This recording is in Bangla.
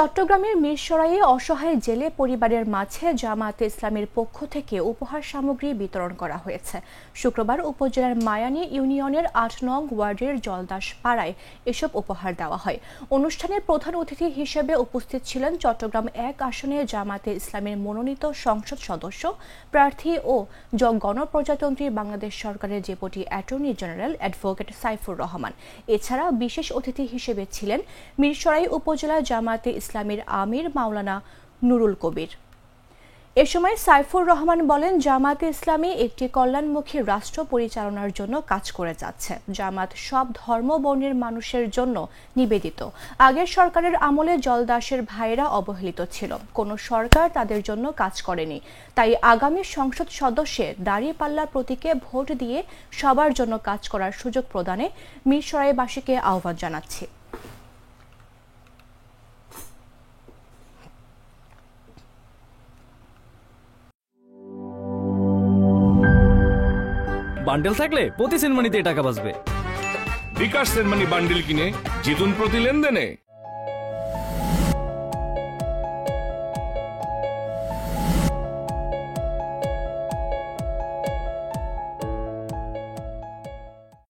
চট্টগ্রামের মিরসরাইয়ে অসহায় জেলে পরিবারের মাঝে জামায়াতে ইসলামের পক্ষ থেকে উপহার সামগ্রী বিতরণ করা হয়েছে। শুক্রবার উপজেলার মায়ানী ইউনিয়নের ৮ নং ওয়ার্ডের জলদাস পাড়ায় এসব উপহার দেওয়া হয়। অনুষ্ঠানের প্রধান অতিথি হিসেবে উপস্থিত ছিলেন চট্টগ্রাম ১ আসনে জামায়াতে ইসলামের মনোনীত সংসদ সদস্য প্রার্থী ও গণপ্রজাতন্ত্রী বাংলাদেশ সরকারের deputy attorney general advocate Saifur Rahman. এছাড়া বিশেষ অতিথি হিসেবে ছিলেন মিরসরাই উপজেলা জামায়াতে ইসলামের আমির মাওলানা নুরুল কবির। এ সময় সাইফুর রহমান বলেন, জামায়াতে ইসলামী একটি কল্যাণমুখী রাষ্ট্র পরিচালনার জন্য কাজ করে যাচ্ছে। জামাত সব ধর্ম বর্ণের মানুষের জন্য নিবেদিত। আগের সরকারের আমলে জলদাসের ভাইরা অবহেলিত ছিল, কোনো সরকার তাদের জন্য কাজ করেনি। তাই আগামী সংসদ সদস্যের দাঁড়িপাল্লা প্রতীকে ভোট দিয়ে সবার জন্য কাজ করার সুযোগ প্রদানে মিরসরাইবাসীকে আহ্বান জানাচ্ছি। বান্ডেল থাকলে প্রতি সেনমানিতে টাকা বাঁচবে। বিকাশ সেনমানি বান্ডেল কিনে জিতুন প্রতি লেনদেনে।